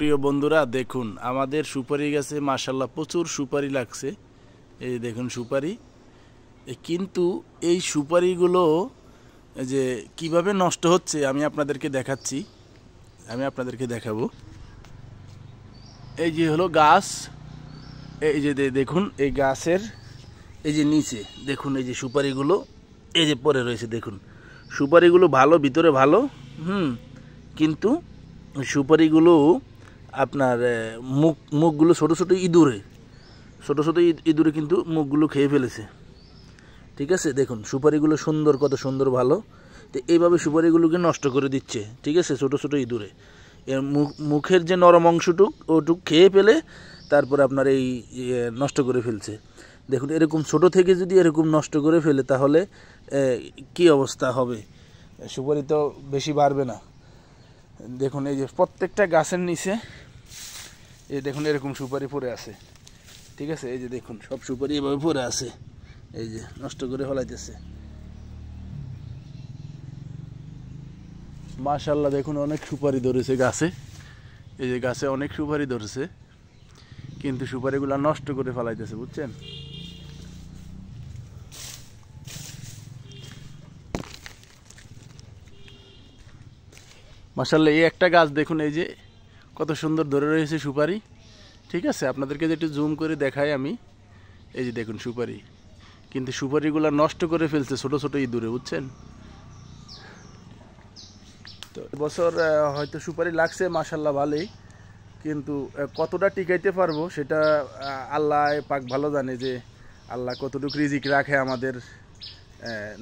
প্রিয় বন্ধুরা দেখুন আমাদের সুপারি গাছে মাশাআল্লাহ প্রচুর সুপারি লাগছে। এই দেখুন সুপারি, কিন্তু এই সুপারিগুলো যে কিভাবে নষ্ট হচ্ছে আমি আপনাদেরকে দেখাচ্ছি, আমি আপনাদেরকে দেখাবো। এই যে হলো গাছ, এই যে দেখুন এই গাছের এই যে নিচে দেখুন এই যে সুপারিগুলো এই যে পড়ে রয়েছে। দেখুন সুপারিগুলো ভালো, ভিতরে ভালো, কিন্তু সুপারিগুলো আপনার মুখগুলো ছোটো ছোটো ইঁদুরে কিন্তু মুখগুলো খেয়ে ফেলেছে। ঠিক আছে, দেখুন সুপারিগুলো সুন্দর, কত সুন্দর ভালো, তো এইভাবে সুপারিগুলোকে নষ্ট করে দিচ্ছে। ঠিক আছে, ছোটো ছোটো ইঁদুরে এর মুখের যে নরম অংশটুক ওটুক খেয়ে ফেলে তারপরে আপনার এই নষ্ট করে ফেলছে। দেখুন এরকম ছোট থেকে যদি এরকম নষ্ট করে ফেলে তাহলে কি অবস্থা হবে, সুপারি তো বেশি বাড়বে না। দেখুন এই যে প্রত্যেকটা গাছের নিচে এই দেখুন এরকম সুপারি পড়ে আছে। ঠিক আছে, এই যে দেখুন সব সুপারি এভাবে পড়ে আছে, এই যে নষ্ট করে ফেলাইতেছে। মাশাআল্লাহ দেখুন অনেক সুপারি ধরেছে গাছে, এই যে গাছে অনেক সুপারি ধরেছে, কিন্তু সুপারিগুলো নষ্ট করে ফেলাইতেছে, বুঝছেন। মাশাআল্লাহ এই একটা গাছ দেখুন এই যে কত সুন্দর ধরে রয়েছে সুপারি। ঠিক আছে, আপনাদেরকে যে একটু জুম করে দেখাই আমি, এই যে দেখুন সুপারি, কিন্তু সুপারিগুলো নষ্ট করে ফেলছে ছোট ছোট ইঁদুরে, বুঝছেন। তো এবছর হয়তো সুপারি লাগছে মাশাআল্লাহ ভালোই, কিন্তু কতটা টিকাইতে পারবো সেটা আল্লাহ পাক ভালো জানে, যে আল্লাহ কতটুকু রিজিক রাখে আমাদের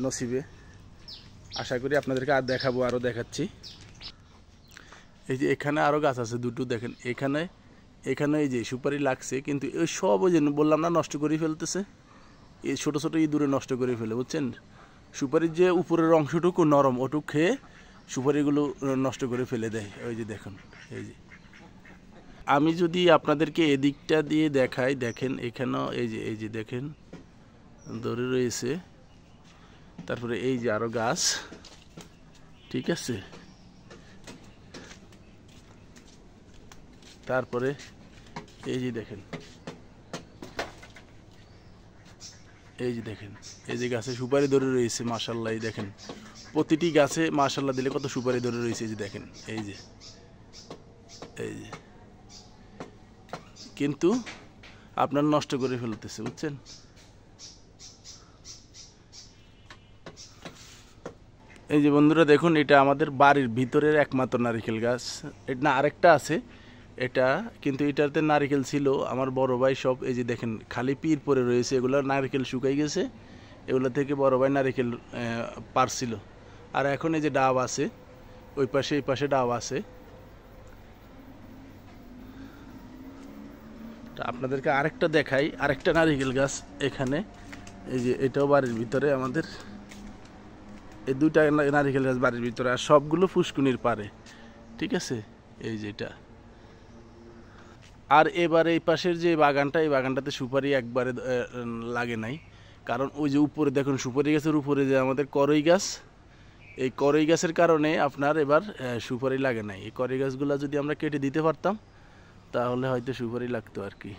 নসিবে। আশা করি আপনাদেরকে আর দেখাবো, আরও দেখাচ্ছি। এই যে এখানে আরও গাছ আছে দুটো, দেখেন এখানে এই যে সুপারি লাগছে, কিন্তু ওই সব ওই যে বললাম না নষ্ট করে ফেলতেছে, এই ছোটো ছোটো ইঁদুরে নষ্ট করে ফেলে, বুঝছেন। সুপারির যে উপরের অংশটুকু নরম ওটুকু খেয়ে সুপারিগুলো নষ্ট করে ফেলে দেয়। ওই যে দেখুন, এই যে আমি যদি আপনাদেরকে এদিকটা দিয়ে দেখাই, দেখেন এখানেও এই যে দেখেন ধরে রয়েছে। তারপরে এই যে আরও গাছ, ঠিক আছে, তারপরে এই যে দেখেন এই যে গাছে সুপারি ধরে রয়েছে মাশাআল্লাহ। এই দেখেন প্রতিটি গাছে মাশাআল্লাহ দিলে কত সুপারি ধরে রয়েছে, এই যে দেখেন এই যে কিন্তু আপনার নষ্ট করে ফেলতেছে, বুঝছেন। এই যে বন্ধুরা দেখুন এটা আমাদের বাড়ির ভিতরের একমাত্র নারিকেল গাছ। এটা না আরেকটা আছে, এটা কিন্তু এটাতে নারিকেল ছিল, আমার বড় ভাই সব এই যে দেখেন খালি পির পরে রয়েছে, এগুলো নারিকেল শুকাই গেছে, এগুলো থেকে বড় ভাই নারিকেল পারছিল। আর এখন এই যে ডাব আছে, ওই পাশে এই পাশে ডাব আছে। আপনাদেরকে আরেকটা দেখাই, আরেকটা নারিকেল গাছ এখানে, এই যে এটাও বাড়ির ভিতরে আমাদের, এই দুইটা নারিকেল গাছ বাড়ির ভিতরে, আর সবগুলো ফুসকুনির পারে। ঠিক আছে, এই যে এটা। আর এবার এই পাশের যে বাগানটা, এই বাগানটাতে সুপারি একবারে লাগে নাই, কারণ ওই যে উপরে দেখুন সুপারি গাছের উপরে যে আমাদের করই গাছ, এই করই গাছের কারণে আপনার এবার সুপারি লাগে নাই। এই করই গাছগুলো যদি আমরা কেটে দিতে পারতাম তাহলে হয়তো সুপারি লাগতো আর কি।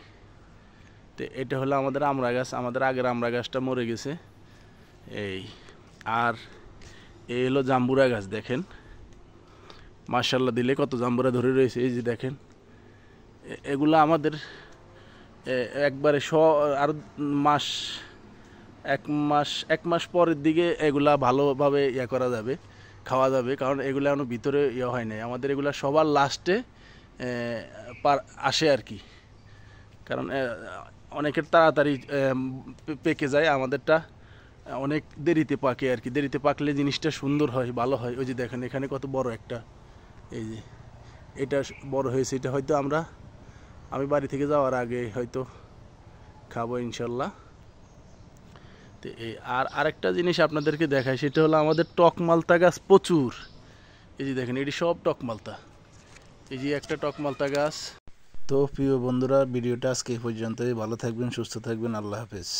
তো এটা হলো আমাদের আমড়া গাছ, আমাদের আগের আমড়া গাছটা মরে গেছে। এই আর এই হলো জাম্বুরা গাছ, দেখেন মাশাআল্লাহ দিলে কত জাম্বুরা ধরে রয়েছে, এই যে দেখেন। এগুলা আমাদের একবারে আরো এক মাস পরের দিকে এগুলা ভালোভাবে করা যাবে, খাওয়া যাবে, কারণ এগুলা এখনো ভিতরে হয় নাই। আমাদের এগুলা সবার লাস্টে আসে আর কি, কারণ অনেকের তাড়াতাড়ি পেকে যায়, আমাদেরটা অনেক দেরিতে পাকে আর কি। দেরিতে পাকলে জিনিসটা সুন্দর হয়, ভালো হয়। ওই যে দেখেন এখানে কত বড় একটা, এই যে এটা বড় হয়েছে, এটা হয়তো আমি বাড়ি থেকে যাওয়ার আগে হয়তো খাবো ইনশাল্লাহ। তো এই আরেকটা জিনিস আপনাদেরকে দেখাই, সেটা হলো আমাদের টক মালতা গাছ প্রচুর। এই যে দেখেন এটি সব টক মালতা, এই যে একটা টক মালতা গাছ। তো প্রিয় বন্ধুরা ভিডিওটা আজকে এই পর্যন্তই, ভালো থাকবেন, সুস্থ থাকবেন, আল্লাহ হাফেজ।